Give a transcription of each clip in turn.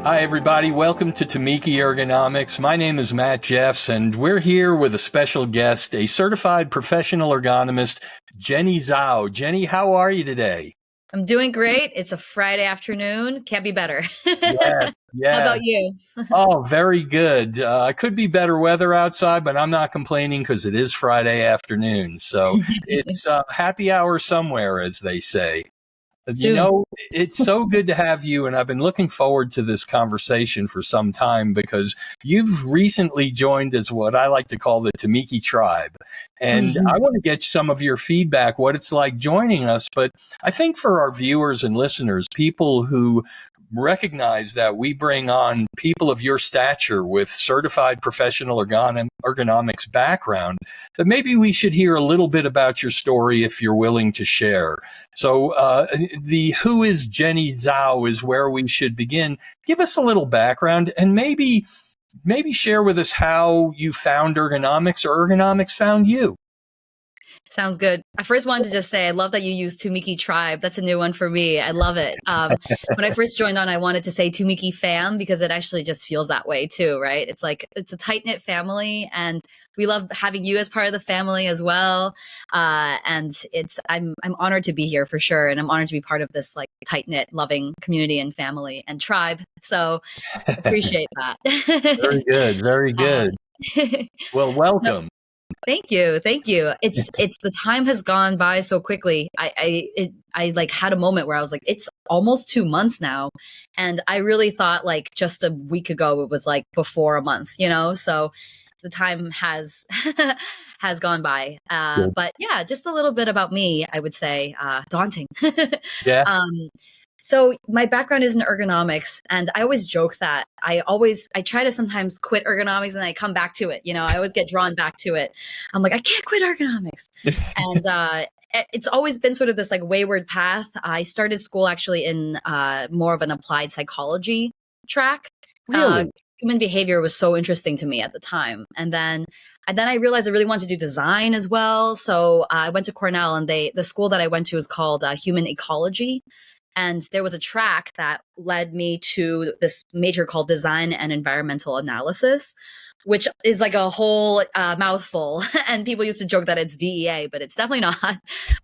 Hi, everybody. Welcome to Tamiki Ergonomics. My name is Matt Jeffs, and we're here with a special guest, a certified professional ergonomist, Jenny Zhao. Jenny, how are you today? I'm doing great. It's a Friday afternoon. Can't be better. Yeah, How yeah. about you? Oh, very good. Could be better weather outside, but I'm not complaining because it is Friday afternoon. So it's happy hour somewhere, as they say. You Soon. know, it's so good to have you, and I've been looking forward to this conversation for some time because you've recently joined as what I like to call the Tamiki tribe. And I want to get some of your feedback, what it's like joining us. But I think for our viewers and listeners, people who recognize that we bring on people of your stature with certified professional ergonomics background, that maybe we should hear a little bit about your story if you're willing to share. So the who is Jenny Zhao is where we should begin. Give us a little background and maybe share with us how you found ergonomics or ergonomics found you. Sounds good. I first wanted to just say I love that you use Tumiki Tribe. That's a new one for me. I love it. When I first joined on, I wanted to say Tumiki Fam because it actually just feels that way too, right? It's like it's a tight knit family, and we love having you as part of the family as well. And I'm honored to be here for sure, and I'm honored to be part of this like tight knit, loving community and family and tribe. So appreciate Very that. good. Very um, good. Well, so welcome. Thank you. Thank you. It's the time has gone by so quickly. I like had a moment where I was like, it's almost 2 months now. And I really thought like just a week ago it was like before a month, you know? So the time has has gone by. Good. But yeah, just a little bit about me, I would say, daunting. Yeah. um so my background is in ergonomics, and I always joke that I try to sometimes quit ergonomics and I come back to it. You know, I always get drawn back to it. I'm like, I can't quit ergonomics. And it's always been sort of this like wayward path. I started school actually in more of an applied psychology track. Uh, Really? Human behavior was so interesting to me at the time. And then I realized I really wanted to do design as well. So I went to Cornell, and the school that I went to is called Human Ecology. And there was a track that led me to this major called Design and Environmental Analysis, which is like a whole mouthful. And people used to joke that it's DEA, but it's definitely not.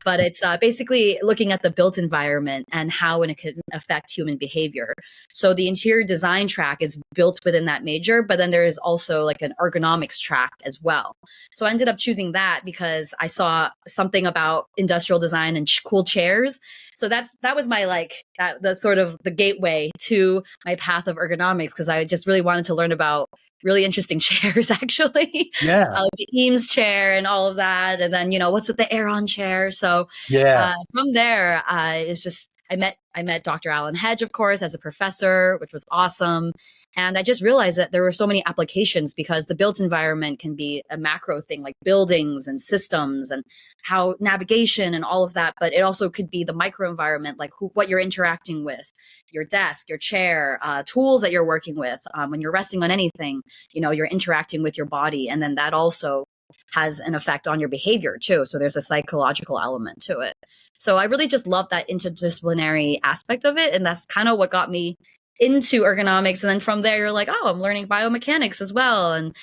But it's basically looking at the built environment and how it can affect human behavior. So the interior design track is built within that major, but then there is also like an ergonomics track as well. So I ended up choosing that because I saw something about industrial design and cool chairs. So that was my like that the sort of the gateway to my path of ergonomics, because I just really wanted to learn about really interesting chairs actually. Yeah. The Eames chair and all of that, and then what's with the Aeron chair. So Yeah. from there, it's just I met Dr. Alan Hedge, of course, as a professor, which was awesome. And I just realized that there were so many applications, because the built environment can be a macro thing like buildings and systems and how navigation and all of that. But it also could be the micro environment, like what you're interacting with, your desk, your chair, tools that you're working with. When you're resting on anything, you're interacting with your body. And then that also has an effect on your behavior too. So there's a psychological element to it. So I really just love that interdisciplinary aspect of it. And that's kind of what got me into ergonomics. And then from there, you're like, oh, I'm learning biomechanics as well, and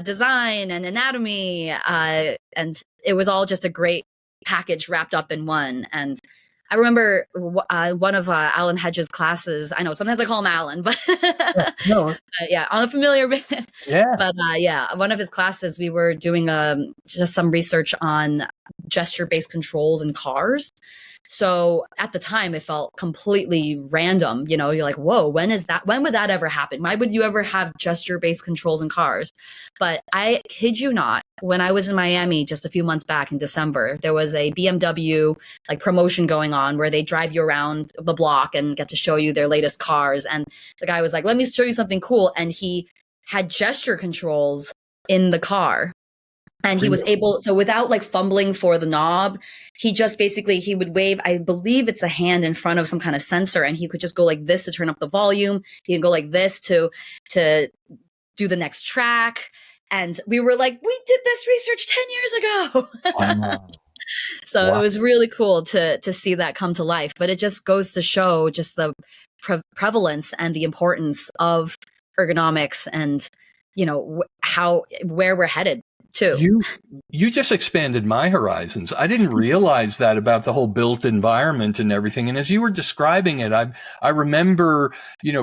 design and anatomy. And it was all just a great package wrapped up in one. And I remember one of Alan Hedges' classes. I know sometimes I call him Alan, but No. yeah, on a familiar bit. Yeah. But yeah, one of his classes, we were doing just some research on gesture-based controls in cars. So at the time, it felt completely random. You're like, whoa, when would that ever happen? Why would you ever have gesture-based controls in cars? But I kid you not, when I was in Miami just a few months back in December, there was a BMW like promotion going on where they drive you around the block and get to show you their latest cars. And the guy was like, let me show you something cool. And he had gesture controls in the car. And he was able, so without like fumbling for the knob, he would wave, I believe it's a hand in front of some kind of sensor, and he could just go like this to turn up the volume. He could go like this to do the next track. And we were like, we did this research 10 years ago. Wow. So it Wow. was really cool to see that come to life. But it just goes to show just the prevalence and the importance of ergonomics and, where we're headed to. You just expanded my horizons. I didn't realize that about the whole built environment and everything. And as you were describing it, I remember,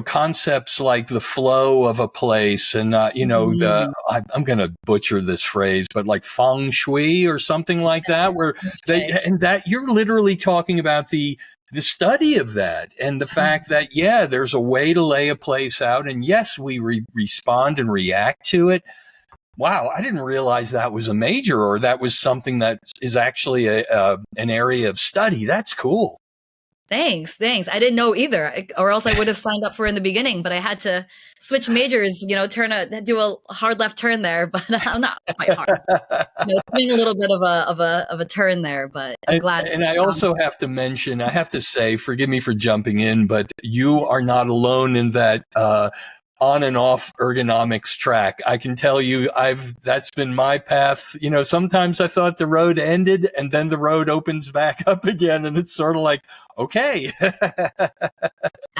concepts like the flow of a place and, I'm going to butcher this phrase, but like feng shui or something like that, where that you're literally talking about the study of that and the fact that, there's a way to lay a place out. And yes, we respond and react to it. Wow, I didn't realize that was a major, or that was something that is actually an area of study. That's cool. Thanks. I didn't know either, or else I would have signed up for in the beginning. But I had to switch majors, do a hard left turn there, but I'm not quite hard. Swing a little bit of a turn there, but I'm glad. And I also have to mention, I have to say, forgive me for jumping in, but you are not alone in that. On and off ergonomics track. I can tell you that's been my path. Sometimes I thought the road ended and then the road opens back up again. And it's sort of like, okay.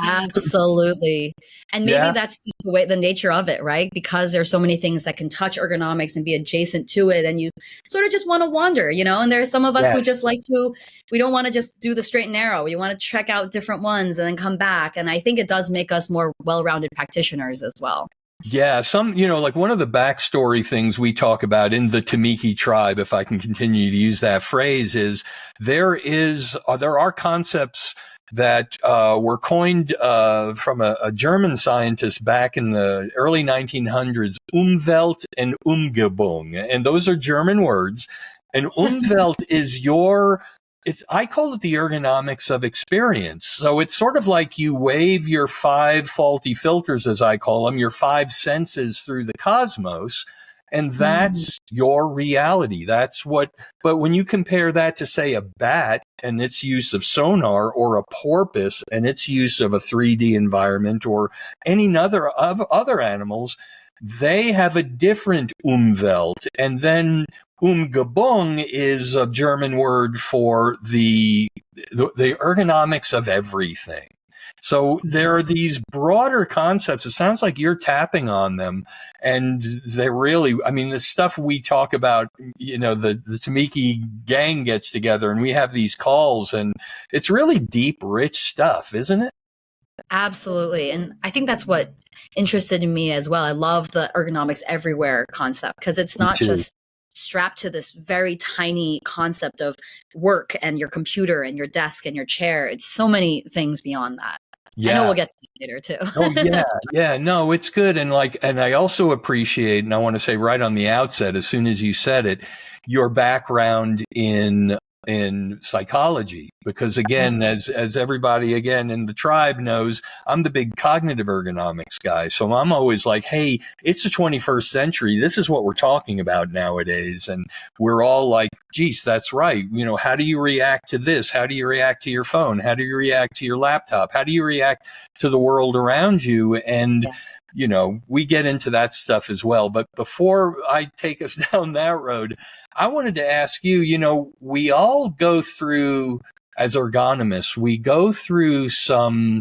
Absolutely. And maybe that's the nature of it, right? Because there's so many things that can touch ergonomics and be adjacent to it. And you sort of just want to wander, and there are some of us who just we don't want to just do the straight and narrow. We want to check out different ones and then come back. And I think it does make us more well-rounded practitioners as well. Yeah, like one of the backstory things we talk about in the Tamiki tribe, if I can continue to use that phrase, is there are concepts that were coined from a German scientist back in the early 1900s, Umwelt and Umgebung. And those are German words. And Umwelt is I call it the ergonomics of experience. So it's sort of like you wave your 5 faulty filters, as I call them, your 5 senses through the cosmos. And that's your reality. But when you compare that to, say, a bat and its use of sonar, or a porpoise and its use of a 3D environment, or any other of other animals, they have a different Umwelt. And then Umgebung is a German word for the ergonomics of everything. So there are these broader concepts. It sounds like you're tapping on them, and they really, the stuff we talk about, the Tamiki gang gets together and we have these calls, and it's really deep, rich stuff, isn't it? Absolutely. And I think that's what interested me as well. I love the ergonomics everywhere concept, because it's not just strapped to this very tiny concept of work and your computer and your desk and your chair. It's so many things beyond that. Yeah. I know we'll get to that later too. Oh yeah. No, it's good. And I also appreciate, and I want to say right on the outset, as soon as you said it, your background in psychology, because again, as everybody again in the tribe knows, I'm the big cognitive ergonomics guy. So I'm always like, hey, it's the 21st century. This is what we're talking about nowadays. And we're all like, geez, that's right. How do you react to this? How do you react to your phone? How do you react to your laptop? How do you react to the world around you? And we get into that stuff as well. But before I take us down that road, I wanted to ask you, we all go through, as ergonomists, we go through some,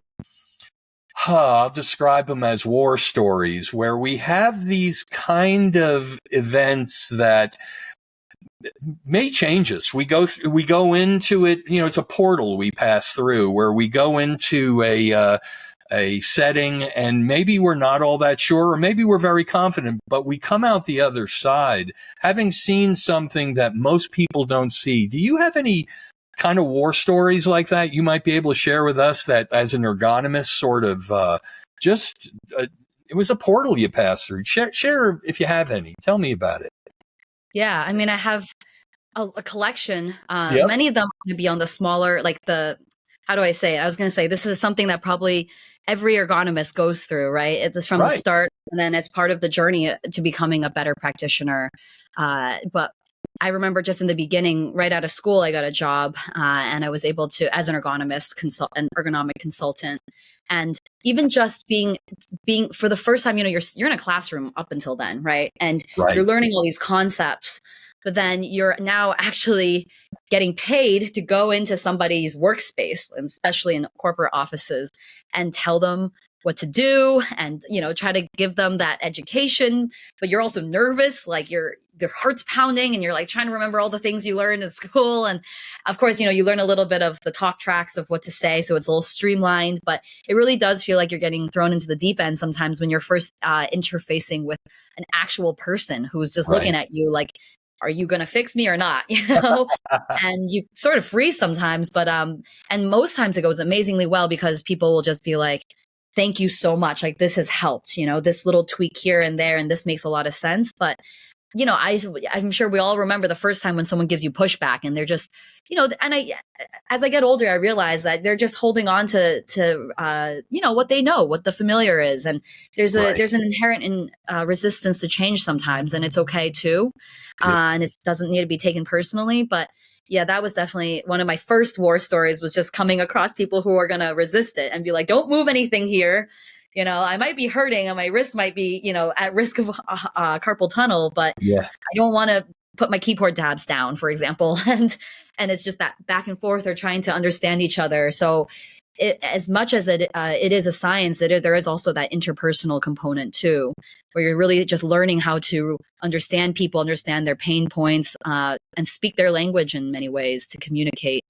I'll describe them as war stories, where we have these kind of events that may change us. We go into it, it's a portal we pass through, where we go into a setting, and maybe we're not all that sure, or maybe we're very confident, but we come out the other side having seen something that most people don't see. Do you have any kind of war stories like that you might be able to share with us, that as an ergonomist sort of it was a portal you passed through? Share if you have any. Tell me about it. Yeah, I have a collection. Many of them are going to be on the smaller, like how do I say it? I was going to say this is something that probably every ergonomist goes through, right? It's from the start, and then as part of the journey to becoming a better practitioner. But I remember just in the beginning, right out of school, I got a job, and I was able to, as an ergonomist, an ergonomic consultant. And even just being for the first time, you're in a classroom up until then, right? And you're learning all these concepts, but then you're now actually getting paid to go into somebody's workspace, and especially in corporate offices, and tell them what to do, and try to give them that education. But you're also nervous, like their heart's pounding, and you're like trying to remember all the things you learned in school. And of course, you learn a little bit of the talk tracks of what to say, so it's a little streamlined. But it really does feel like you're getting thrown into the deep end sometimes when you're first interfacing with an actual person who's just looking at you like, are you going to fix me or not? And you sort of freeze sometimes, but and most times it goes amazingly well, because people will just be like, thank you so much. Like, this has helped, this little tweak here and there, and this makes a lot of sense. But I'm sure we all remember the first time when someone gives you pushback, and they're just, as I get older, I realize that they're just holding on to what they know, what the familiar is. And there's an inherent resistance to change sometimes, and it's okay too. And it doesn't need to be taken personally. But yeah, that was definitely one of my first war stories, was just coming across people who are going to resist it and be like, don't move anything here. I might be hurting, and my wrist might be, at risk of carpal tunnel, but I don't want to put my keyboard tabs down, for example. And it's just that back and forth, or trying to understand each other. So as much as it is a science, there is also that interpersonal component too, where you're really just learning how to understand people, understand their pain points, and speak their language in many ways to communicate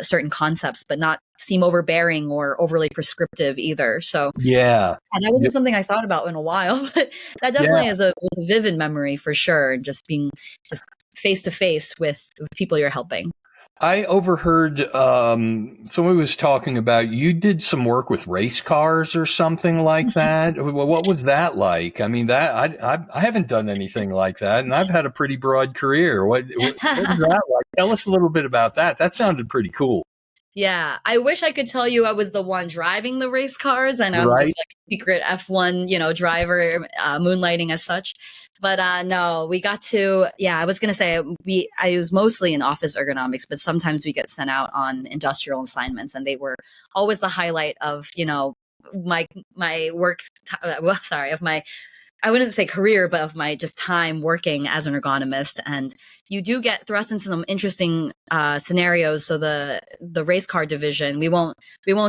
certain concepts, but not seem overbearing or overly prescriptive either. So and that wasn't something I thought about in a while, but that definitely is a vivid memory for sure. And just being face to face with people you're helping. I overheard someone was talking about you did some work with race cars or something like that. What was that like? I mean, that I haven't done anything like that, and I've had a pretty broad career. What was that like? Tell us a little bit about that. That sounded pretty cool. Yeah, I wish I could tell you I was the one driving the race cars, and I'm just like a secret F1, driver, moonlighting as such. But no, we got to, I was going to say I was mostly in office ergonomics, but sometimes we get sent out on industrial assignments, and they were always the highlight of, my work, of my, I wouldn't say career, but of my just time working as an ergonomist. And you do get thrust into some interesting scenarios. So the race car division, we won't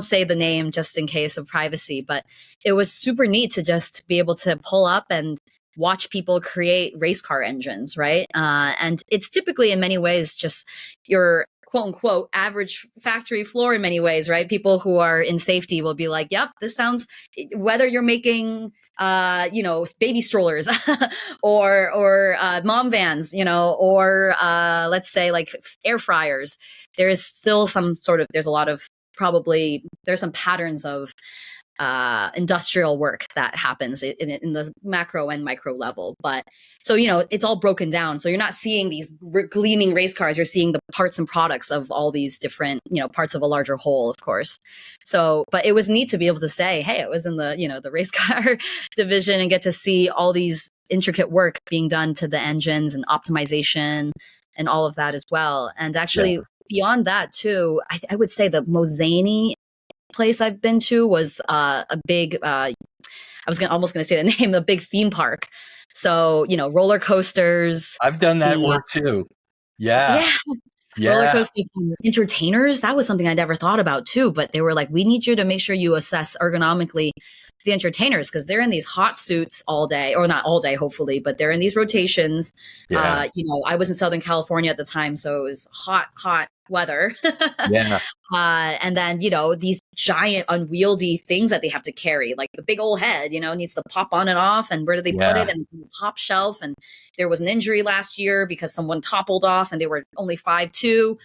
say the name just in case of privacy, but it was super neat to just be able to pull up and watch people create race car engines, right? And it's typically in many ways just your quote unquote average factory floor in many ways, right? People who are in safety will be like, yep, this sounds, whether you're making, baby strollers or mom vans, or let's say like air fryers, there is still some sort of, there's some patterns of industrial work that happens in the macro and micro level. But so, it's all broken down. So you're not seeing these gleaming race cars. You're seeing the parts and products of all these different, parts of a larger whole, of course. So, but it was neat to be able to say, hey, it was in the, the race car division, and get to see all these intricate work being done to the engines and optimization and all of that as well. And actually beyond that too, I would say the most zany place I've been to was a big I was almost gonna say the name, the big theme park. So roller coasters. I've done that work too. Yeah. Roller coasters, entertainers, that was something I never thought about too, but they were like, we need you to make sure you assess ergonomically the entertainers, because they're in these hot suits all day, or not all day hopefully, but they're in these rotations. I was in Southern California at the time, so it was hot weather. And then these giant unwieldy things that they have to carry, like the big old head needs to pop on and off, and where do they put it? And it's on the top shelf. And there was an injury last year because someone toppled off, and they were only 5'2",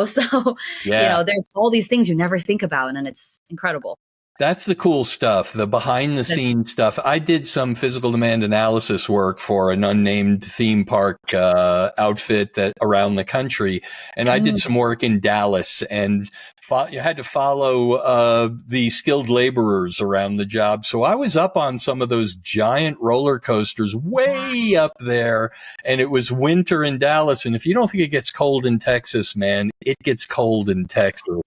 so there's all these things you never think about, and it's incredible. That's the cool stuff, the behind the scenes stuff. I did some physical demand analysis work for an unnamed theme park outfit that around the country. And I did some work in Dallas, and You had to follow the skilled laborers around the job. So I was up on some of those giant roller coasters way up there, and it was winter in Dallas. And if you don't think it gets cold in Texas, man, it gets cold in Texas.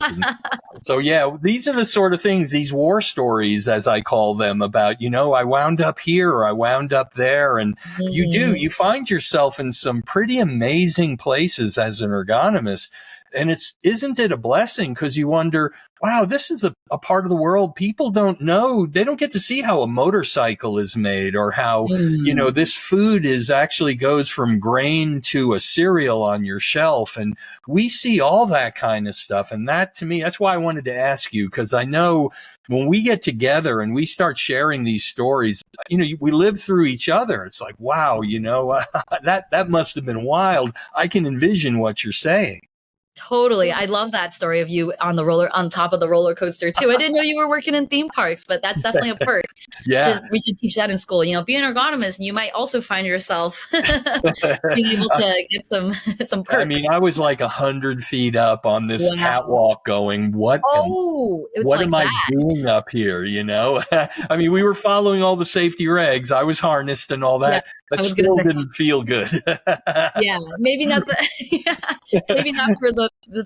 So yeah, these are the sort of things, these war stories, as I call them, about, I wound up here or I wound up there. And you find yourself in some pretty amazing places as an ergonomist. And isn't it a blessing? Because you wonder, wow, this is a part of the world people don't know. They don't get to see how a motorcycle is made, or how, this food actually goes from grain to a cereal on your shelf. And we see all that kind of stuff. And that, to me, that's why I wanted to ask you, because I know when we get together and we start sharing these stories, we live through each other. It's like, wow, that must have been wild. I can envision what you're saying. Totally. I love that story of you on top of the roller coaster too. I didn't know you were working in theme parks, but that's definitely a perk. Yeah. We should teach that in school. Be an ergonomist, and you might also find yourself being able to get some perks. I mean, I was like 100 feet up on this catwalk going, what am I doing up here? I mean, we were following all the safety regs. I was harnessed and all that, but still didn't feel good. Yeah. Maybe not maybe not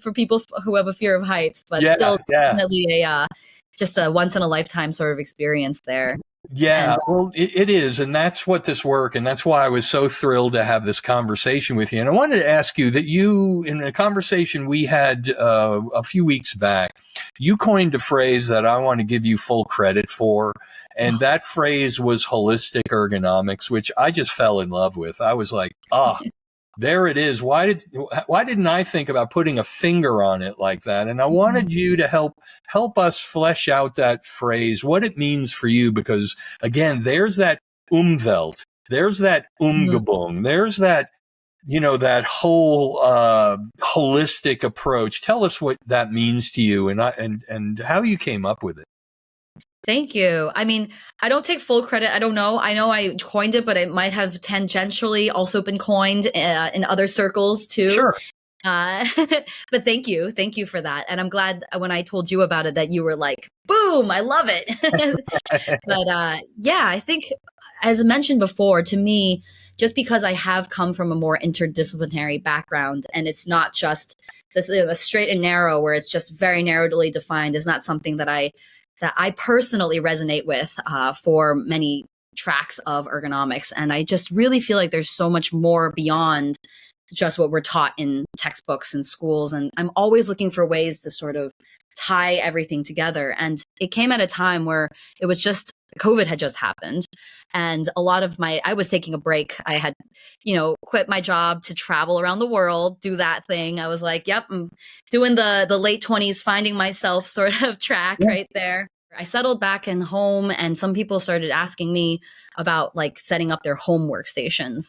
for people who have a fear of heights, but still definitely just a once in a lifetime sort of experience there. Yeah, well, it is. And that's what this work. And that's why I was so thrilled to have this conversation with you. And I wanted to ask you that in a conversation we had a few weeks back, you coined a phrase that I want to give you full credit for. And that phrase was holistic ergonomics, which I just fell in love with. I was like, there it is. Why didn't I think about putting a finger on it like that? And I wanted you to help us flesh out that phrase, what it means for you, because again, there's that Umwelt, there's that Umgebung, there's that, that whole holistic approach. Tell us what that means to you and how you came up with it. Thank you. I mean, I don't take full credit. I don't know. I know I coined it, but it might have tangentially also been coined in other circles too. Sure. But thank you. Thank you for that. And I'm glad when I told you about it that you were like, boom, I love it. But I think, as I mentioned before, to me, just because I have come from a more interdisciplinary background, and it's not just the straight and narrow where it's just very narrowly defined, is not something that I personally resonate with for many tracks of ergonomics. And I just really feel like there's so much more beyond just what we're taught in textbooks and schools. And I'm always looking for ways to sort of tie everything together. And it came at a time where it was just COVID had just happened. And I was taking a break. I had, quit my job to travel around the world, do that thing. I was like, yep, I'm doing the late 20s, finding myself sort of track right there. I settled back in home, and some people started asking me about like setting up their home workstations.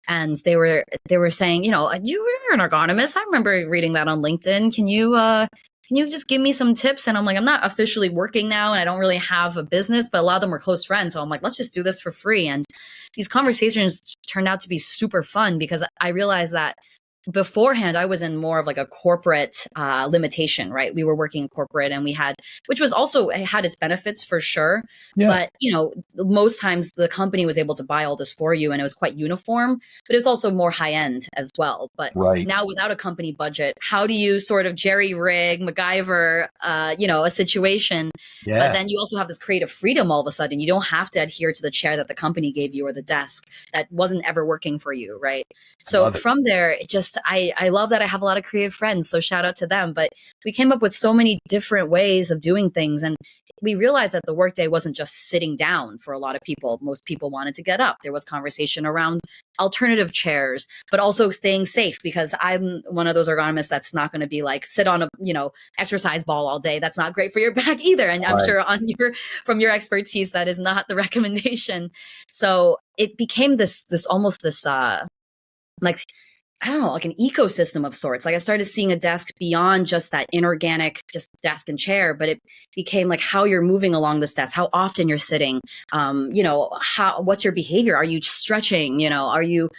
And they were saying, you were an ergonomist. I remember reading that on LinkedIn. Can you just give me some tips? And I'm like, I'm not officially working now, and I don't really have a business, but a lot of them were close friends. So I'm like, let's just do this for free. And these conversations turned out to be super fun, because I realized that beforehand, I was in more of like a corporate limitation, right? We were working corporate, and which was also had its benefits for sure. Yeah. But, most times the company was able to buy all this for you, and it was quite uniform, but it was also more high end as well. But now without a company budget, how do you sort of jerry rig, MacGyver, a situation? Yeah. But then you also have this creative freedom all of a sudden. You don't have to adhere to the chair that the company gave you or the desk that wasn't ever working for you, right? So from there, it just, I love that I have a lot of creative friends, so shout out to them. But we came up with so many different ways of doing things, and we realized that the workday wasn't just sitting down for a lot of people. Most people wanted to get up. There was conversation around alternative chairs, but also staying safe, because I'm one of those ergonomists that's not going to be like sit on a exercise ball all day. That's not great for your back either. And I'm sure from your expertise, that is not the recommendation. So it became this almost this like, I don't know, like an ecosystem of sorts. Like I started seeing a desk beyond just that inorganic, just desk and chair, but it became like how you're moving along this desk, how often you're sitting, what's your behavior? Are you stretching? What are you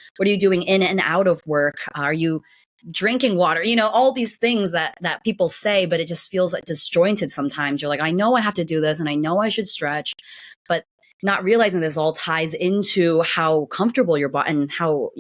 doing in and out of work? Are you drinking water, all these things that people say, but it just feels like disjointed sometimes. You're like, I know I have to do this and I know I should stretch, but not realizing this all ties into how comfortable your body and how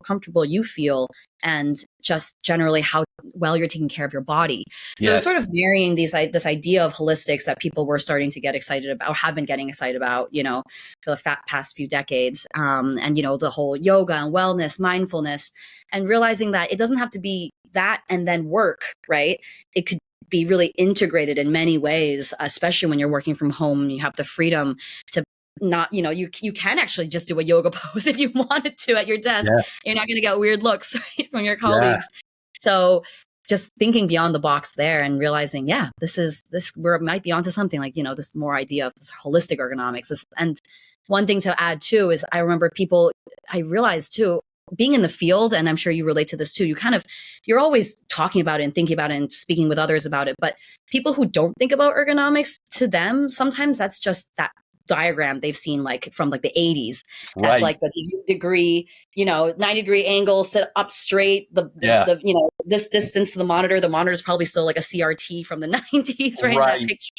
comfortable you feel, and just generally how well you're taking care of your body. So Yes. sort of marrying this idea of holistics that people were starting to get excited about, or have been getting excited about, for the past few decades. And, the whole yoga and wellness, mindfulness, and realizing that it doesn't have to be that and then work, right? It could be really integrated in many ways, especially when you're working from home. You have the freedom to not, you can actually just do a yoga pose if you wanted to at your desk. Yeah. You're not going to get weird looks, right, from your colleagues. Yeah. So just thinking beyond the box there and realizing, we might be onto something, like, this more idea of this holistic ergonomics. And one thing to add too is I realized too, being in the field, and I'm sure you relate to this too, you're always talking about it and thinking about it and speaking with others about it. But people who don't think about ergonomics, to them, sometimes that's just that diagram they've seen from the 80s. That's right. the degree, 90-degree angle, sit up straight, this distance to the monitor. The monitor is probably still like a CRT from the 90s, right? In that picture.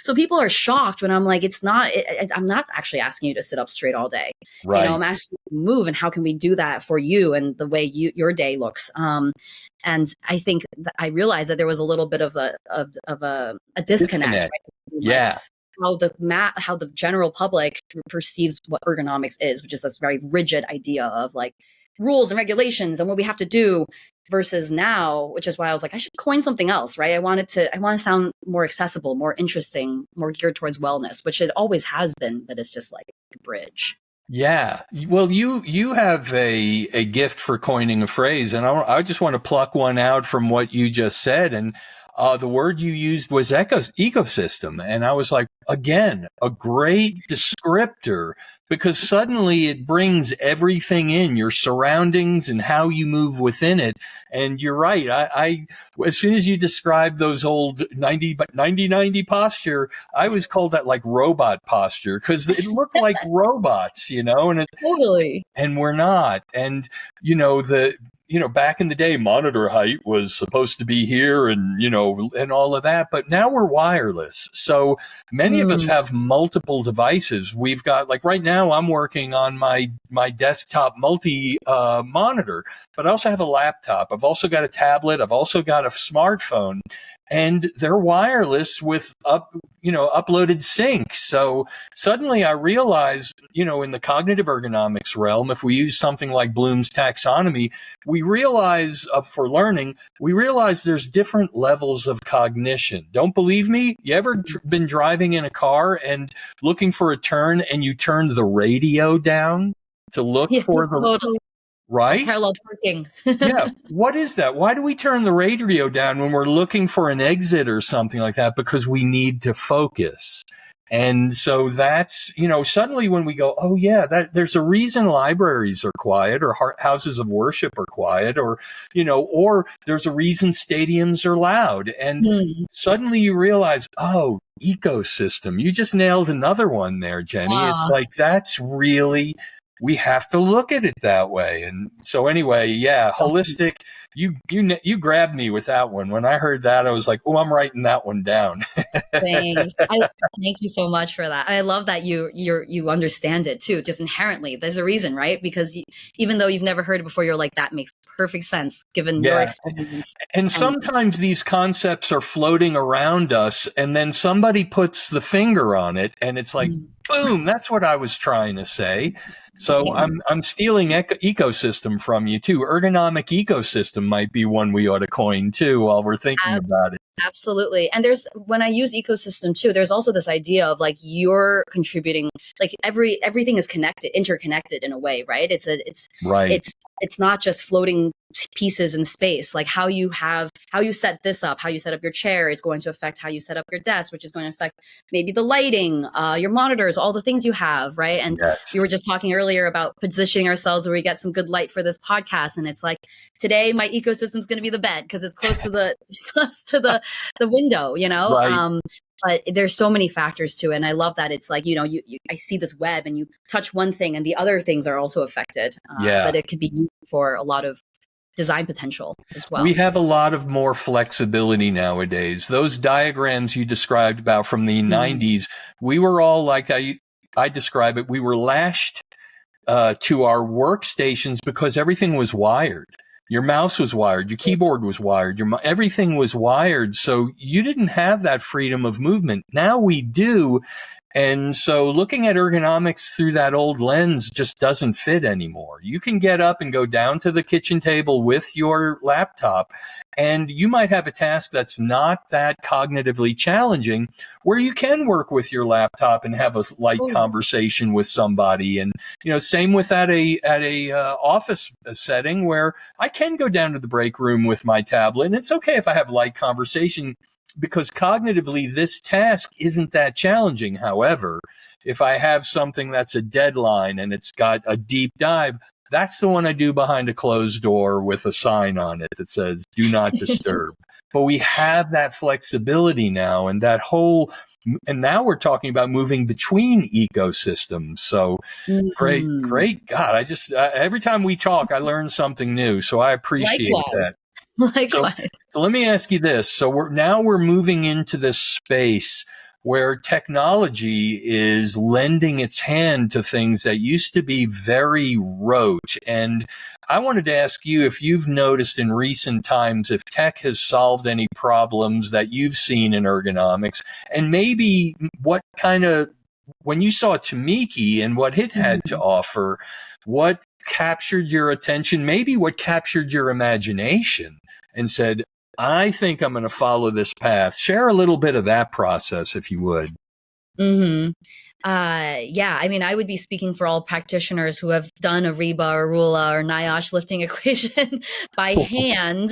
So people are shocked when I'm like, I'm not actually asking you to sit up straight all day. Right. I'm actually move, and how can we do that for you and the way your day looks? And I think I realized that there was a little bit of a disconnect. Right? Yeah. How the general public perceives what ergonomics is, which is this very rigid idea of like rules and regulations and what we have to do, versus now, which is why I was like, I should coin something else, right? I want to sound more accessible, more interesting, more geared towards wellness, which it always has been, but it's just like a bridge. Yeah. Well, you have a gift for coining a phrase, and I just want to pluck one out from what you just said. And the word you used was ecosystem. And I was like, again, a great descriptor, because suddenly it brings everything in, your surroundings and how you move within it. And you're right. I as soon as you described those old 90 posture, I was called that like robot posture, because it looked like robots, and totally. And we're not. And, back in the day, monitor height was supposed to be here and, and all of that. But now we're wireless. So many of us have multiple devices. We've got, like right now, I'm working on my desktop monitor, but I also have a laptop. I've also got a tablet. I've also got a smartphone. And they're wireless with uploaded sync. So suddenly I realized, in the cognitive ergonomics realm, if we use something like Bloom's taxonomy, we realize for learning, there's different levels of cognition. Don't believe me? You ever been driving in a car and looking for a turn and you turn the radio down to look for the... Totally. Right? Parallel parking. Yeah. What is that? Why do we turn the radio down when we're looking for an exit or something like that? Because we need to focus. And so that's, suddenly when we go, oh yeah, there's a reason libraries are quiet, or houses of worship are quiet, or there's a reason stadiums are loud. And suddenly you realize, oh, ecosystem. You just nailed another one there, Jenny. It's like, that's really... we have to look at it that way. And so anyway, yeah, holistic, you grabbed me with that one. When I heard that, I was like, oh, I'm writing that one down. Thanks. Thank you so much for that. I love that you understand it too, just inherently. There's a reason, right? Because even though you've never heard it before, you're like, that makes perfect sense given your experience. And sometimes these concepts are floating around us, and then somebody puts the finger on it, and it's like, boom, that's what I was trying to say. So I'm stealing ecosystem from you too. Ergonomic ecosystem might be one we ought to coin too while we're thinking about it. Absolutely. And when I use ecosystem too, there's also this idea of like you're contributing, like everything is interconnected in a way, right? It's not just floating pieces in space. Like how you set this up, how you set up your chair is going to affect how you set up your desk, which is going to affect maybe the lighting, your monitors, all the things you have, right? And you were just talking earlier about positioning ourselves where we get some good light for this podcast. And it's like, today my ecosystem is going to be the bed because it's close to the window, Right. But there's so many factors to it. And I love that it's like, I see this web and you touch one thing and the other things are also affected. But it could be used for a lot of design potential as well. We have a lot of more flexibility nowadays. Those diagrams you described about from the 90s, we were all like I describe it, we were lashed to our workstations because everything was wired. Your mouse was wired, your keyboard was wired, everything was wired. So you didn't have that freedom of movement. Now we do. And so looking at ergonomics through that old lens just doesn't fit anymore. You can get up and go down to the kitchen table with your laptop, and you might have a task that's not that cognitively challenging where you can work with your laptop and have a light conversation with somebody. And, same with at a office setting where I can go down to the break room with my tablet, and it's okay if I have light conversation, because cognitively, this task isn't that challenging. However, if I have something that's a deadline and it's got a deep dive, that's the one I do behind a closed door with a sign on it that says, do not disturb. But we have that flexibility now, and and now we're talking about moving between ecosystems. So great. God, every time we talk, I learn something new. So I appreciate that. Likewise. So let me ask you this. So we're moving into this space where technology is lending its hand to things that used to be very rote. And I wanted to ask you if you've noticed in recent times if tech has solved any problems that you've seen in ergonomics, and maybe when you saw Tamiki and what it had to offer, what captured your attention, maybe what captured your imagination and said, I think I'm going to follow this path. Share a little bit of that process, if you would. Yeah, I mean, I would be speaking for all practitioners who have done a Reba or Rula or NIOSH lifting equation by hand,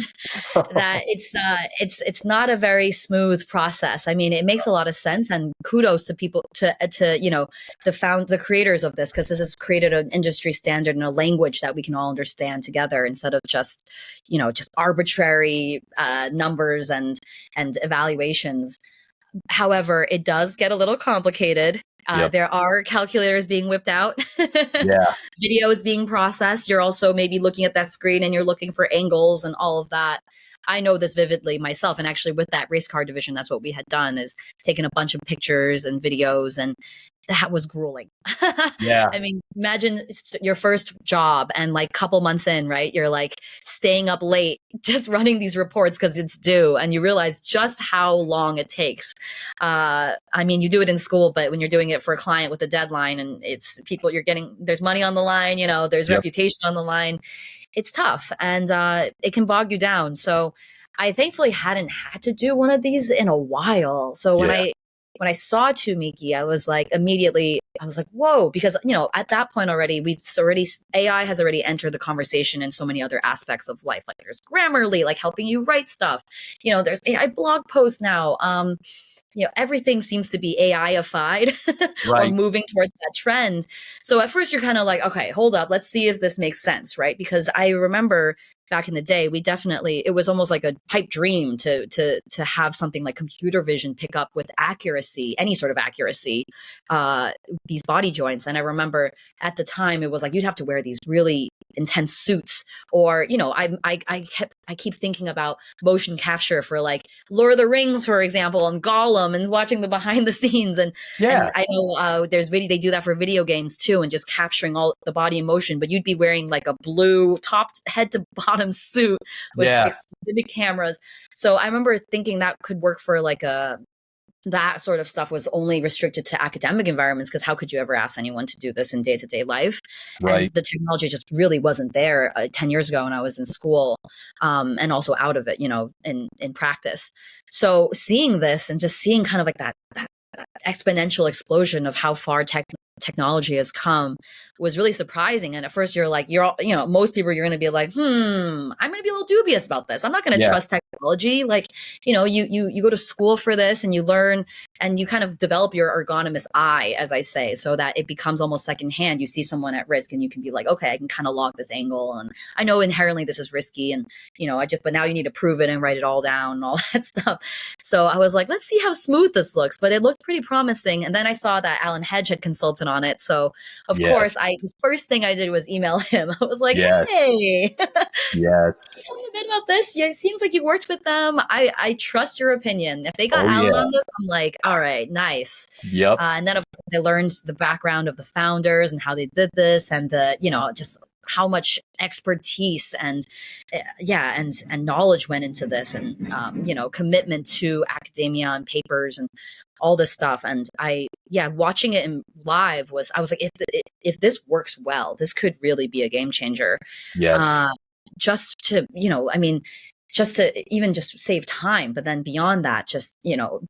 that it's not a very smooth process. I mean, it makes a lot of sense, and kudos to people to the creators of this, because this has created an industry standard and a language that we can all understand together instead of just arbitrary numbers and evaluations. However, it does get a little complicated. There are calculators being whipped out. Videos being processed. You're also maybe looking at that screen and you're looking for angles and all of that. I know this vividly myself. And actually with that race car division, that's what we had done, is taken a bunch of pictures and videos, and that was grueling. I mean, imagine your first job and like couple months in, right? You're like staying up late, just running these reports because it's due, and you realize just how long it takes. I mean, you do it in school, but when you're doing it for a client with a deadline and it's people there's money on the line, there's reputation on the line. It's tough, and it can bog you down. So I thankfully hadn't had to do one of these in a while. So when I saw Tamiki, I was like, whoa, because, at that point already, AI has already entered the conversation in so many other aspects of life. Like there's Grammarly, like helping you write stuff. There's AI blog posts now. Everything seems to be AI-ified or moving towards that trend. So at first you're kind of like, okay, hold up, let's see if this makes sense, right? Because I remember back in the day, it was almost like a pipe dream to have something like computer vision pick up with accuracy, any sort of accuracy, these body joints. And I remember at the time it was like, you'd have to wear these really intense suits, or, I keep thinking about motion capture for like Lord of the Rings, for example, and Gollum, and watching the behind the scenes. And I know they do that for video games too, and just capturing all the body in motion, but you'd be wearing like a blue top head to bottom suit with specific cameras. So I remember thinking that could work for like that sort of stuff was only restricted to academic environments, because how could you ever ask anyone to do this in day-to-day life? And the technology just really wasn't there 10 years ago when I was in school, and also out of it, in practice. So seeing this and just seeing kind of like that exponential explosion of how far technology has come was really surprising. And at first you're like, most people, you're going to be like, I'm going to be a little dubious about this. I'm not going to trust technology. Like, you go to school for this and you learn and you kind of develop your ergonomous eye, as I say, so that it becomes almost secondhand. You see someone at risk and you can be like, okay, I can kind of log this angle. And I know inherently this is risky, and, but now you need to prove it and write it all down and all that stuff. So I was like, let's see how smooth this looks, but it looked pretty promising. And then I saw that Alan Hedge had consulted on it. So of Yes. course, the first thing I did was email him. I was like, Yes. hey, Yes. tell me a bit about this. Yeah, it seems like you worked with them. I trust your opinion. If they got Oh, Alan yeah. on this, I'm like, all right, nice. Yep. And then of course, I learned the background of the founders and how they did this, and just how much expertise and knowledge went into this, and commitment to academia and papers and all this stuff. And watching it in live I was like, if this works well, this could really be a game changer. Yes. Just to even just save time, but then beyond that, just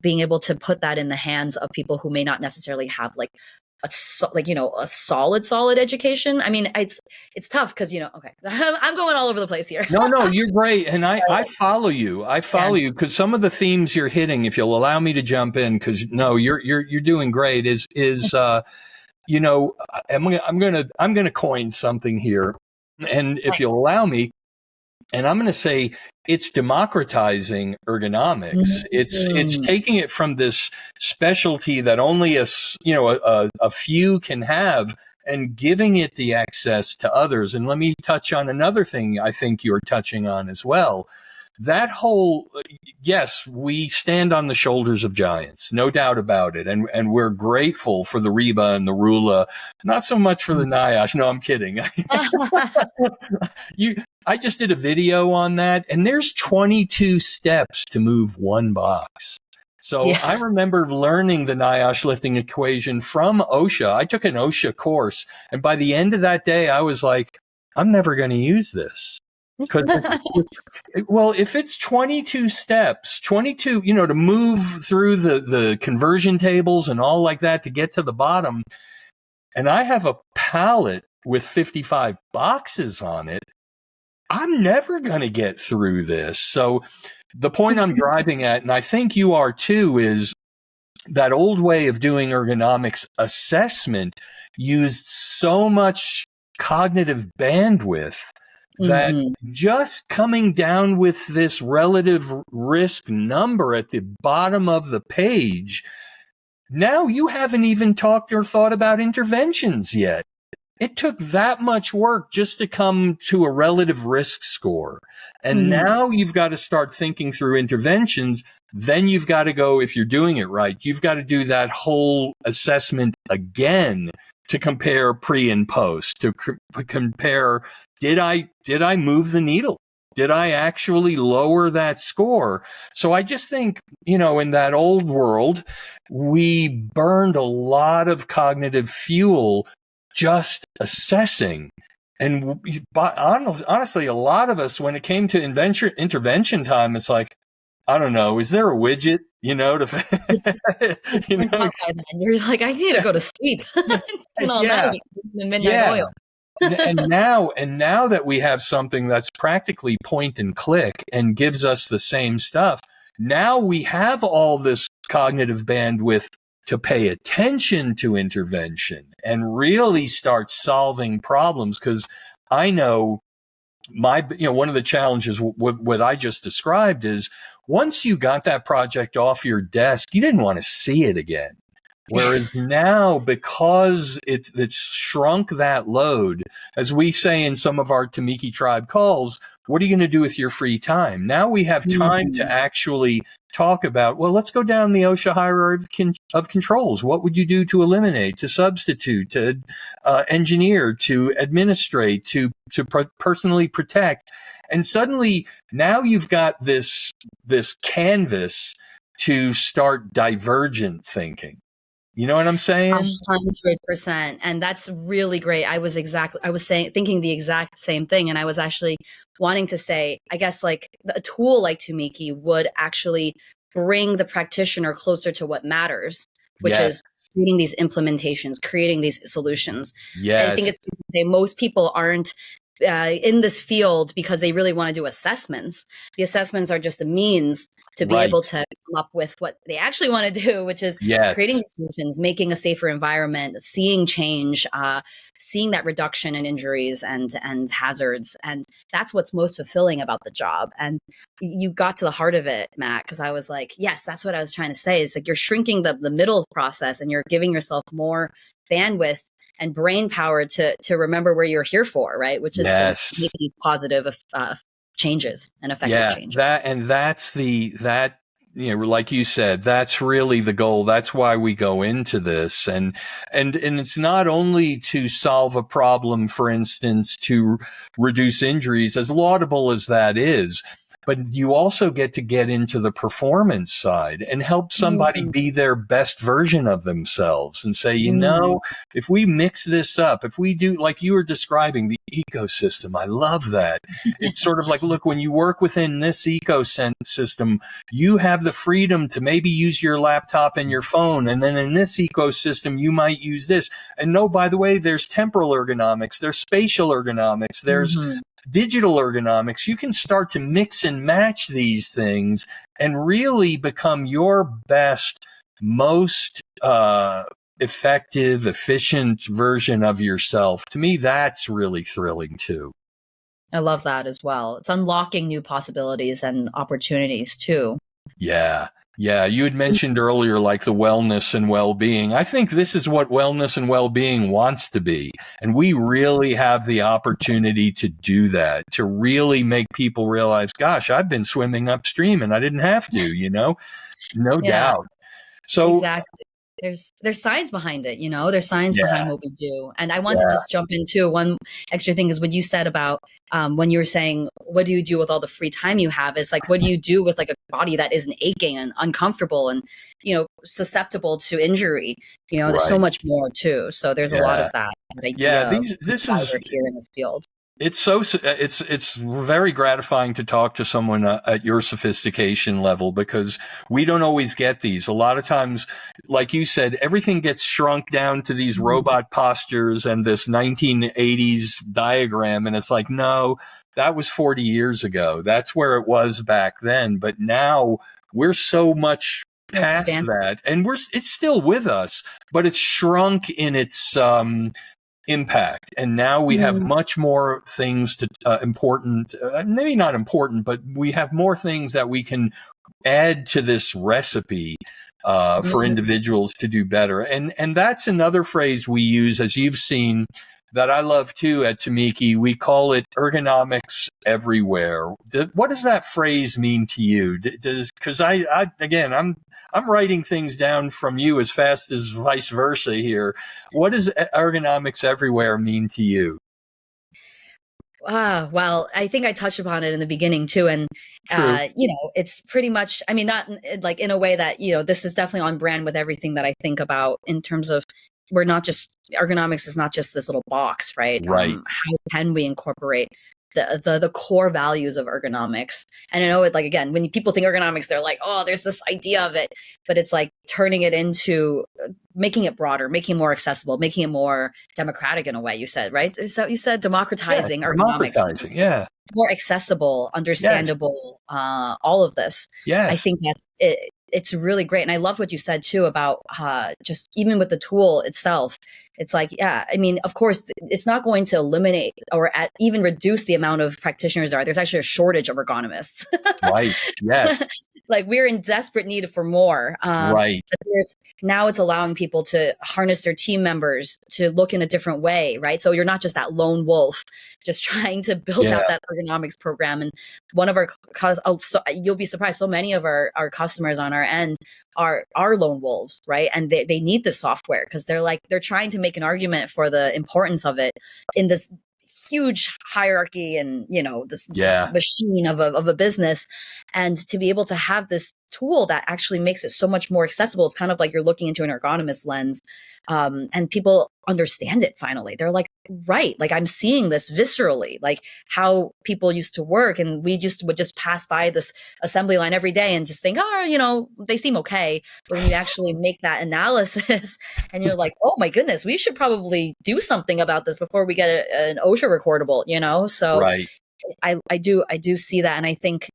being able to put that in the hands of people who may not necessarily have like a solid education. I mean, it's tough because okay, I'm going all over the place here. No, you're great, and I follow you. I follow you because some of the themes you're hitting, if you'll allow me to jump in, because no, you're doing great. I'm gonna coin something here, and if you'll allow me, and I'm going to say it's democratizing ergonomics. It's taking it from this specialty that only a few can have, and giving it the access to others. And let me touch on another thing I think you're touching on as well. That whole, yes, we stand on the shoulders of giants, no doubt about it. And we're grateful for the Reba and the Rula, not so much for the NIOSH. No, I'm kidding. I just did a video on that, and there's 22 steps to move one box. So yeah. I remember learning the NIOSH lifting equation from OSHA. I took an OSHA course, and by the end of that day, I was like, I'm never going to use this. Well, if it's 22 steps, 22, to move through the conversion tables and all like that to get to the bottom, and I have a pallet with 55 boxes on it, I'm never going to get through this. So the point I'm driving at, and I think you are too, is that old way of doing ergonomics assessment used so much cognitive bandwidth that just coming down with this relative risk number at the bottom of the page, now you haven't even talked or thought about interventions yet. It took that much work just to come to a relative risk score. And now you've got to start thinking through interventions. Then you've got to go, if you're doing it right, you've got to do that whole assessment again to compare pre and post, to compare, did I move the needle? Did I actually lower that score? So I just think, in that old world, we burned a lot of cognitive fuel just assessing. And honestly, a lot of us, when it came to intervention time, it's like, I don't know, is there a widget, You're like, I need to go to sleep. The midnight oil. and now that we have something that's practically point and click and gives us the same stuff, now we have all this cognitive bandwidth to pay attention to intervention and really start solving problems. Because I know one of the challenges with what I just described is once you got that project off your desk, you didn't want to see it again. Whereas now, because it's shrunk that load, as we say in some of our Tamiki Tribe calls, what are you going to do with your free time? Now we have time to actually talk about, well, let's go down the OSHA hierarchy of controls. What would you do to eliminate, to substitute, to engineer, to administrate, to personally protect? And suddenly now you've got this canvas to start divergent thinking. You know what I'm saying? 100%. And that's really great. I was thinking the exact same thing. And I was actually wanting to say, I guess like a tool like Tamiki would actually bring the practitioner closer to what matters, which is creating these implementations, creating these solutions. Yes. And I think it's to say most people aren't in this field because they really want to do assessments. The assessments are just a means to be able to come up with what they actually want to do, which is creating solutions, making a safer environment, seeing change, seeing that reduction in injuries and hazards. And that's what's most fulfilling about the job. And you got to the heart of it, Matt, because I was like, yes, that's what I was trying to say. Is like you're shrinking the middle process and you're giving yourself more bandwidth and brain power to remember where you're here for, right? Which is to make these positive changes and effective changes. That like you said, that's really the goal. That's why we go into this. And it's not only to solve a problem, for instance, to reduce injuries, as laudable as that is, but you also get into the performance side and help somebody be their best version of themselves and say, if we mix this up, if we do, like you were describing, the ecosystem, I love that. It's sort of like, look, when you work within this ecosystem, you have the freedom to maybe use your laptop and your phone. And then in this ecosystem, you might use this. And no, by the way, there's temporal ergonomics, there's spatial ergonomics, there's digital ergonomics. You can start to mix and match these things and really become your best, most effective, efficient version of yourself. To me, that's really thrilling too. I love that as well. It's unlocking new possibilities and opportunities too. Yeah. Yeah, you had mentioned earlier, like the wellness and well-being. I think this is what wellness and well-being wants to be. And we really have the opportunity to do that, to really make people realize, gosh, I've been swimming upstream and I didn't have to, no doubt. So exactly. There's science behind it, there's science behind what we do. And I want to just jump into one extra thing is what you said about when you were saying, what do you do with all the free time you have? It's like, what do you do with like a body that isn't aching and uncomfortable and, susceptible to injury? There's so much more too. So there's a lot of that idea. Yeah, this is here in this field. It's very gratifying to talk to someone at your sophistication level, because we don't always get these. A lot of times, like you said, everything gets shrunk down to these robot postures and this 1980s diagram. And it's like, no, that was 40 years ago. That's where it was back then. But now we're so much past that, and it's still with us, but it's shrunk in its, impact. And now we have much more things to important, maybe not important, but we have more things that we can add to this recipe for individuals to do better. And that's another phrase we use, as you've seen, that I love too at Tamiki. We call it ergonomics everywhere. What does that phrase mean to you? Because I'm writing things down from you as fast as vice versa here. What does ergonomics everywhere mean to you? Well, I think I touched upon it in the beginning too. And, it's pretty much, not like in a way that, this is definitely on brand with everything that I think about in terms of ergonomics is not just this little box, right? Right. How can we incorporate the core values of ergonomics? And I know it, like, again, when people think ergonomics, they're like, oh, there's this idea of it, but it's like turning it into making it broader, making it more accessible, making it more democratic in a way. You said, right? Is that what you said? Democratizing ergonomics. More accessible, understandable, all of this. Yes. I think that's it. It's really great. And I love what you said too about just even with the tool itself, it's like, of course, it's not going to eliminate or even reduce the amount of practitioners there are. There's actually a shortage of ergonomists. Right. Yes. Like we're in desperate need for more. Right. But now it's allowing people to harness their team members to look in a different way, right? So you're not just that lone wolf just trying to build out that ergonomics program. And one of our, you'll be surprised, so many of our customers on our end are lone wolves, right? And they need this software because they're trying to make an argument for the importance of it in this huge hierarchy and this machine of a business, and to be able to have this tool that actually makes it so much more accessible. It's kind of like you're looking into an ergonomist lens, and people understand it finally. They're like, right, like I'm seeing this viscerally, like how people used to work, and we would just pass by this assembly line every day and just think, they seem okay. But when you actually make that analysis and you're like, oh my goodness, we should probably do something about this before we get an OSHA recordable, So right. I do see that. And I think,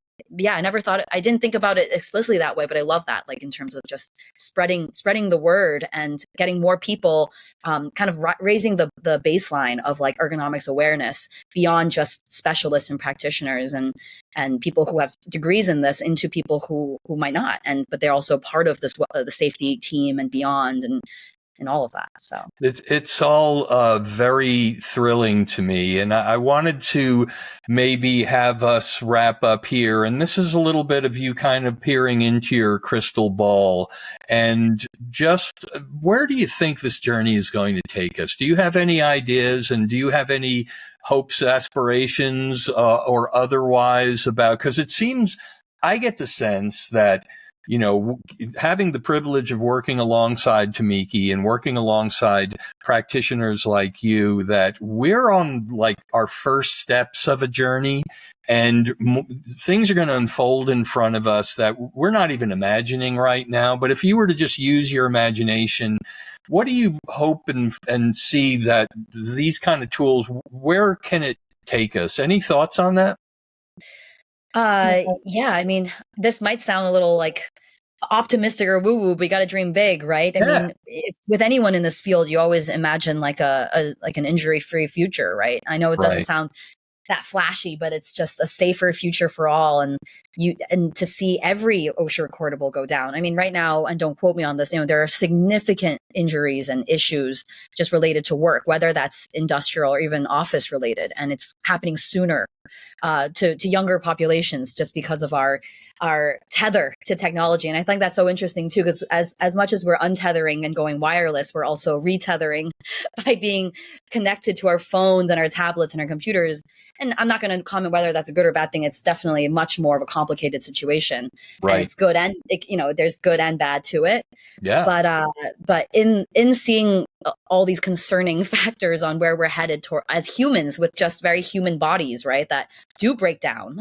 I didn't think about it explicitly that way, but I love that, like in terms of just spreading the word and getting more people kind of raising the baseline of like ergonomics awareness beyond just specialists and practitioners and people who have degrees in this into people who might not, but they're also part of this the safety team and beyond. And in all of that. So it's all very thrilling to me, and I wanted to maybe have us wrap up here. And this is a little bit of you kind of peering into your crystal ball, and just where do you think this journey is going to take us? Do you have any ideas, and do you have any hopes, aspirations, or otherwise about? Because it seems I get the sense that, having the privilege of working alongside Tamiki and working alongside practitioners like you, that we're on like our first steps of a journey, and things are going to unfold in front of us that we're not even imagining right now. But if you were to just use your imagination, what do you hope and see that these kind of tools, where can it take us? Any thoughts on that? yeah, I mean, this might sound a little like optimistic or woo woo, but you got to dream big, right? I mean, if, with anyone in this field, you always imagine like like an injury free future, right? I know it doesn't sound that flashy, but it's just a safer future for all. And to see every OSHA recordable go down. I mean, right now, and don't quote me on this, there are significant injuries and issues just related to work, whether that's industrial or even office related, and it's happening sooner to younger populations just because of our tether to technology. And I think that's so interesting too, because as much as we're untethering and going wireless, we're also retethering by being connected to our phones and our tablets and our computers. And I'm not going to comment whether that's a good or bad thing. It's definitely much more of a complicated situation. Right. And it's good and there's good and bad to it. Yeah. But in seeing all these concerning factors on where we're headed toward as humans with just very human bodies, right, that do break down.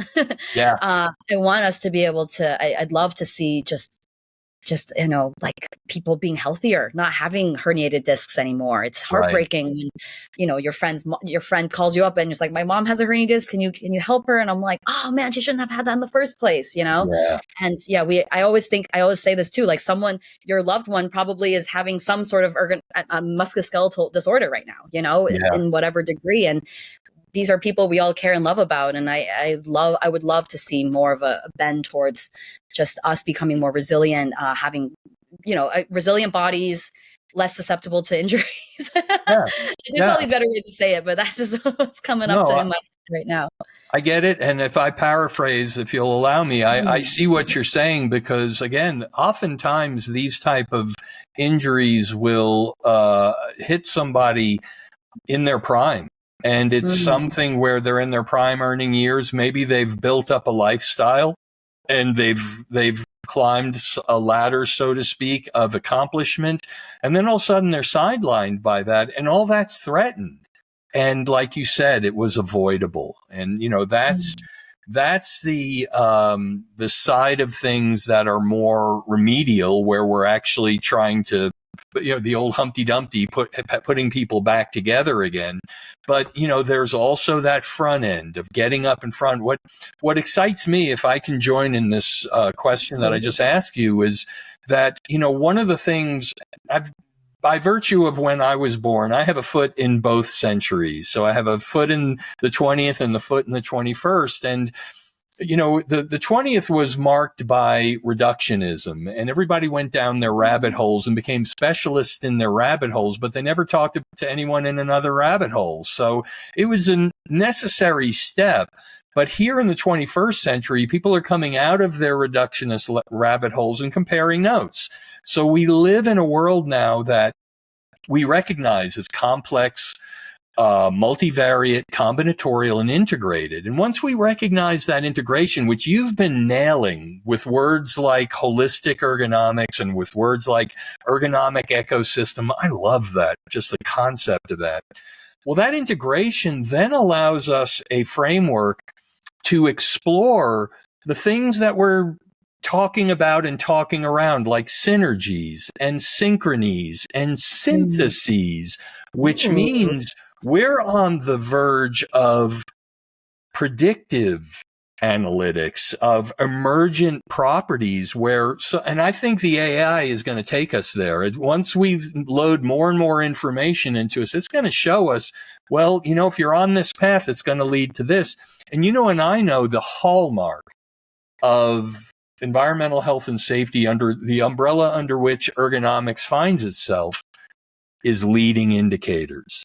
Yeah. I want us to be able to. I'd love to see just like people being healthier, not having herniated discs anymore. It's heartbreaking when your friend calls you up and it's like, my mom has a herniated disc, can you help her? And I'm like, oh man, she shouldn't have had that in the first place. Yeah. And I always say this too, like your loved one probably is having some sort of musculoskeletal disorder right now, in whatever degree. And these are people we all care and love about. And I would love to see more of a bend towards just us becoming more resilient, having, resilient bodies, less susceptible to injuries. There's probably better ways to say it, but that's just what's coming up to in my head right now. I get it. And if I paraphrase, if you'll allow me, I see what you're saying, because again, oftentimes these type of injuries will hit somebody in their prime. And it's something where they're in their prime earning years. Maybe they've built up a lifestyle and they've climbed a ladder, so to speak, of accomplishment. And then all of a sudden they're sidelined by that, and all that's threatened. And like you said, it was avoidable. And, that's the side of things that are more remedial, where we're actually trying to, the old Humpty Dumpty, putting people back together again. But, there's also that front end of getting up in front. What excites me, if I can join in this question that I just asked you, is that, one of the things by virtue of when I was born, I have a foot in both centuries. So I have a foot in the 20th and the foot in the 21st. And the 20th was marked by reductionism, and everybody went down their rabbit holes and became specialists in their rabbit holes, but they never talked to anyone in another rabbit hole. So it was a necessary step. But here in the 21st century, people are coming out of their reductionist rabbit holes and comparing notes. So we live in a world now that we recognize as complex, multivariate, combinatorial, and integrated. And once we recognize that integration, which you've been nailing with words like holistic ergonomics and with words like ergonomic ecosystem, I love that, just the concept of that. Well, that integration then allows us a framework to explore the things that we're talking about and talking around, like synergies and synchronies and syntheses, which means we're on the verge of predictive analytics, of emergent properties and I think the AI is going to take us there. Once we load more and more information into us, it's going to show us, well, if you're on this path, it's going to lead to this. And and I know the hallmark of environmental health and safety, under the umbrella under which ergonomics finds itself, is leading indicators.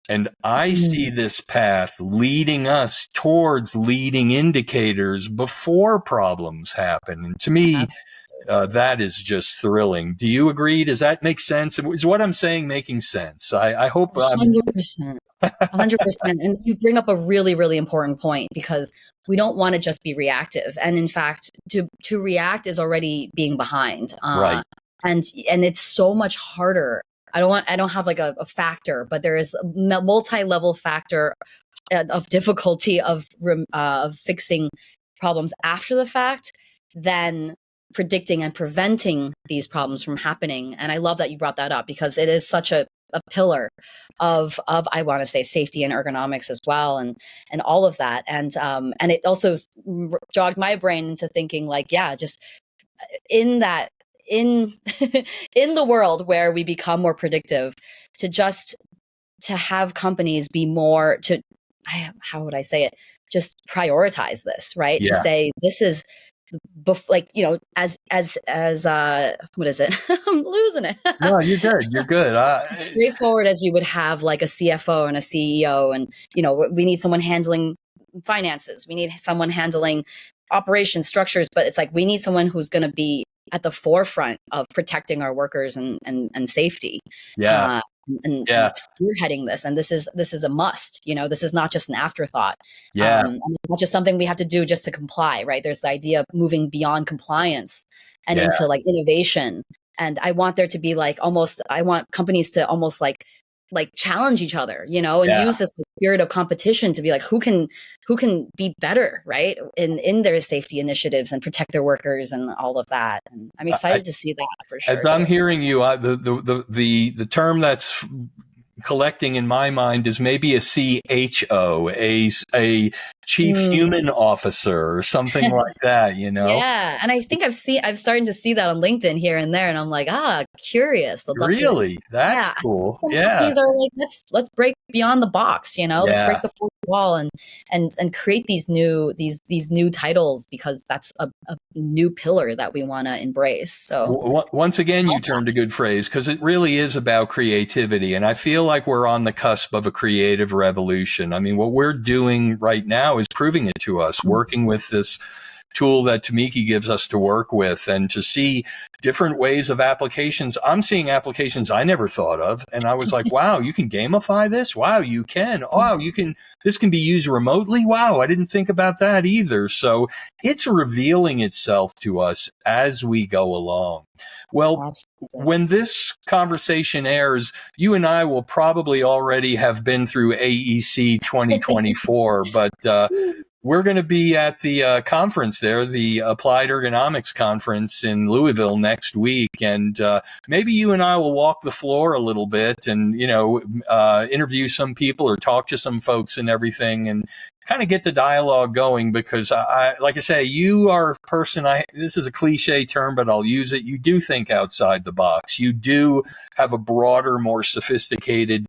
And I see this path leading us towards leading indicators before problems happen. And to me, that is just thrilling. Do you agree? Does that make sense? Is what I'm saying making sense? I hope 100%. 100%. And you bring up a really, really important point, because we don't want to just be reactive. And in fact, to react is already being behind. Right. And it's so much harder. I don't have like a factor, but there is a multi-level factor of difficulty of fixing problems after the fact than predicting and preventing these problems from happening. And I love that you brought that up, because it is such a pillar of I want to say safety and ergonomics as well, and all of that. And it also jogged my brain into thinking like, yeah, just in that in in the world where we become more predictive, to have companies be more how would I say it? Just prioritize this, right? Yeah. To say this is like, as what is it? I'm losing it. No, you're good. You're good. Straightforward as we would have like a CFO and a CEO, and we need someone handling finances. We need someone handling operations structures, but it's like we need someone who's going to be at the forefront of protecting our workers and safety. Yeah. And spearheading this, and this is a must. This is not just an afterthought. Yeah. And it's not just something we have to do just to comply, right? There's the idea of moving beyond compliance and into like innovation. And I want there to be like I want companies to almost like challenge each other, and use this spirit of competition to be like, who can be better, right? In their safety initiatives and protect their workers and all of that. And I'm excited to see that for sure. As I'm hearing you, the term that's collecting in my mind is maybe a CHO, a chief human officer or something like that, Yeah. And I think I've started to see that on LinkedIn here and there. And I'm like, curious. Really? That's cool. Some companies are like, let's break beyond the box, let's break the fourth wall and create these new titles, because that's a new pillar that we want to embrace. So once again, you turned a good phrase, because it really is about creativity. And I feel like we're on the cusp of a creative revolution. I mean, what we're doing right now is proving it to us, working with this tool that Tamiki gives us to work with, and to see different ways of applications. I'm seeing applications I never thought of. And I was like, wow, you can gamify this? Wow, you can. Wow, this can be used remotely. Wow, I didn't think about that either. So it's revealing itself to us as we go along. Well, when this conversation airs, you and I will probably already have been through AEC 2024, but we're going to be at the conference there, the Applied Ergonomics Conference in Louisville next week. And maybe you and I will walk the floor a little bit and, interview some people or talk to some folks and everything, and kind of get the dialogue going, because like I say, you are a person, this is a cliche term, but I'll use it. You do think outside the box. You do have a broader, more sophisticated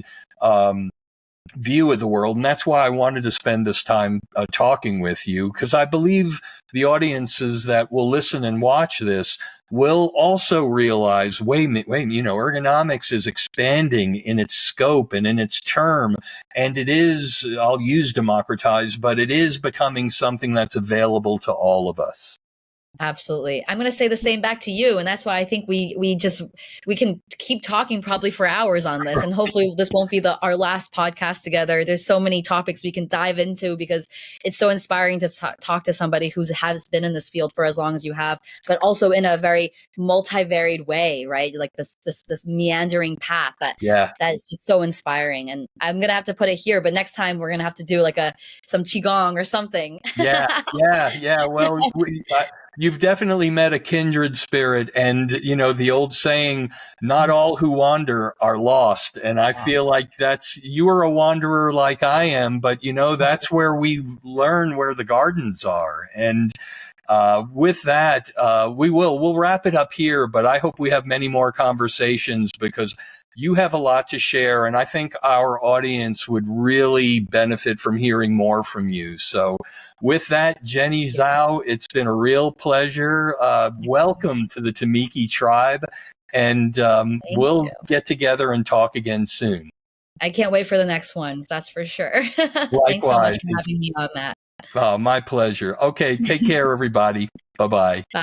view of the world. And that's why I wanted to spend this time talking with you, because I believe the audiences that will listen and watch this will also realize, wait, ergonomics is expanding in its scope and in its term. And it is, I'll use democratize, but it is becoming something that's available to all of us. Absolutely. I'm going to say the same back to you. And that's why I think we can keep talking probably for hours on this. And hopefully this won't be our last podcast together. There's so many topics we can dive into, because it's so inspiring to talk to somebody who has been in this field for as long as you have, but also in a very multivariate way, right? Like this meandering path that is just so inspiring. And I'm going to have to put it here, but next time we're going to have to do like some Qigong or something. Yeah. Well, you've definitely met a kindred spirit, and the old saying, not all who wander are lost. And I feel like you are a wanderer like I am, but that's where we learn where the gardens are. And with that, we'll wrap it up here, but I hope we have many more conversations, because you have a lot to share, and I think our audience would really benefit from hearing more from you. So with that, Jenny Zhao, it's been a real pleasure. Welcome to the Tamiki tribe. And Thank we'll you. get together and talk again soon. I can't wait for the next one. That's for sure. Thanks so much Likewise. for having me on that. Oh, my pleasure. Okay, take care, everybody. Bye-bye. Bye.